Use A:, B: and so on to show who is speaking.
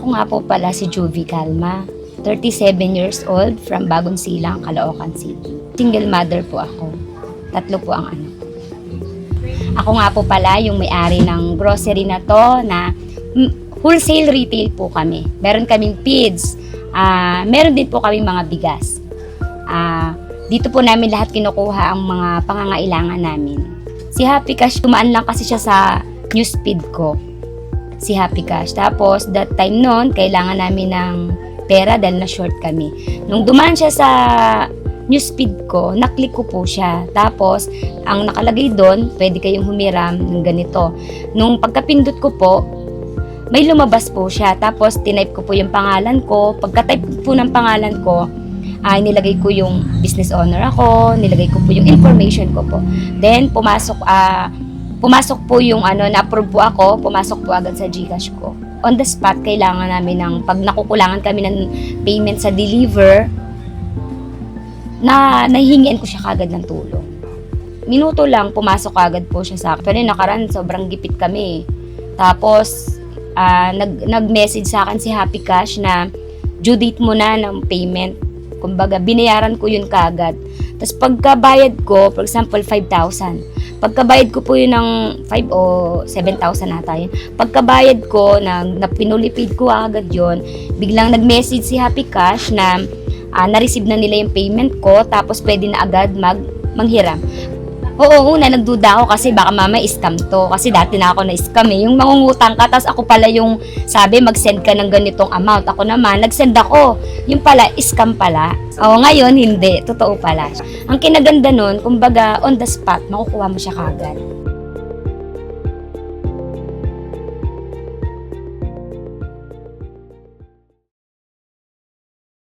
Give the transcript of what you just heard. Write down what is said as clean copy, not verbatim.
A: Ako nga po pala si Juvie Calma, 37 years old from Bagong Silang, Caloocan City. Single mother po ako. 3 po ang anak. Ako nga po pala yung may-ari ng grocery na to na wholesale retail po kami. Meron kaming feeds, meron din po kaming mga bigas. Dito po namin lahat kinukuha ang mga pangangailangan namin. Si Happy Cash, tumaan lang kasi siya sa newsfeed ko. Si Happy Cash. Tapos, that time noon, kailangan namin ng pera dahil na-short kami. Nung dumaan siya sa newsfeed ko, naklik ko po siya. Tapos, ang nakalagay doon, pwede kayong humiram ng ganito. Nung pagkapindot ko po, may lumabas po siya. Tapos, tinype ko po yung pangalan ko. Pagka-type po ng pangalan ko, nilagay ko yung business owner ako, nilagay ko po yung information ko po. Then, pumasok po yung na-approve po ako, pumasok po agad sa GCash ko. On the spot, kailangan namin pag nakukulangan kami ng payment sa deliver, nahihingian ko siya kagad ng tulong. Minuto lang, pumasok agad po siya sa akin. Pero nakaraan, sobrang gipit kami. Tapos, nag-message sa akin si Happy Cash na due date mo na ng payment. Kumbaga, binayaran ko yun kagad. Tapos pagkabayad ko, for example, 5,000. Pagkabayad ko po yun ng 5 o 7,000 nata yun. Pagkabayad ko, na pinulipid ko agad yun, biglang nag-message si Happy Cash na na-receive na nila yung payment ko, tapos pwede na agad manghiram. Oo, nagduda ako kasi baka mama scam to. Kasi dati na ako na-scam Yung mangungutang ka, tapos ako pala yung sabi mag-send ka ng ganitong amount. Ako naman, nag-send ako. Yung pala, scam pala. Oo, ngayon, hindi. Totoo pala. Ang kinaganda nun, kumbaga, on the spot, makukuha mo siya kagad.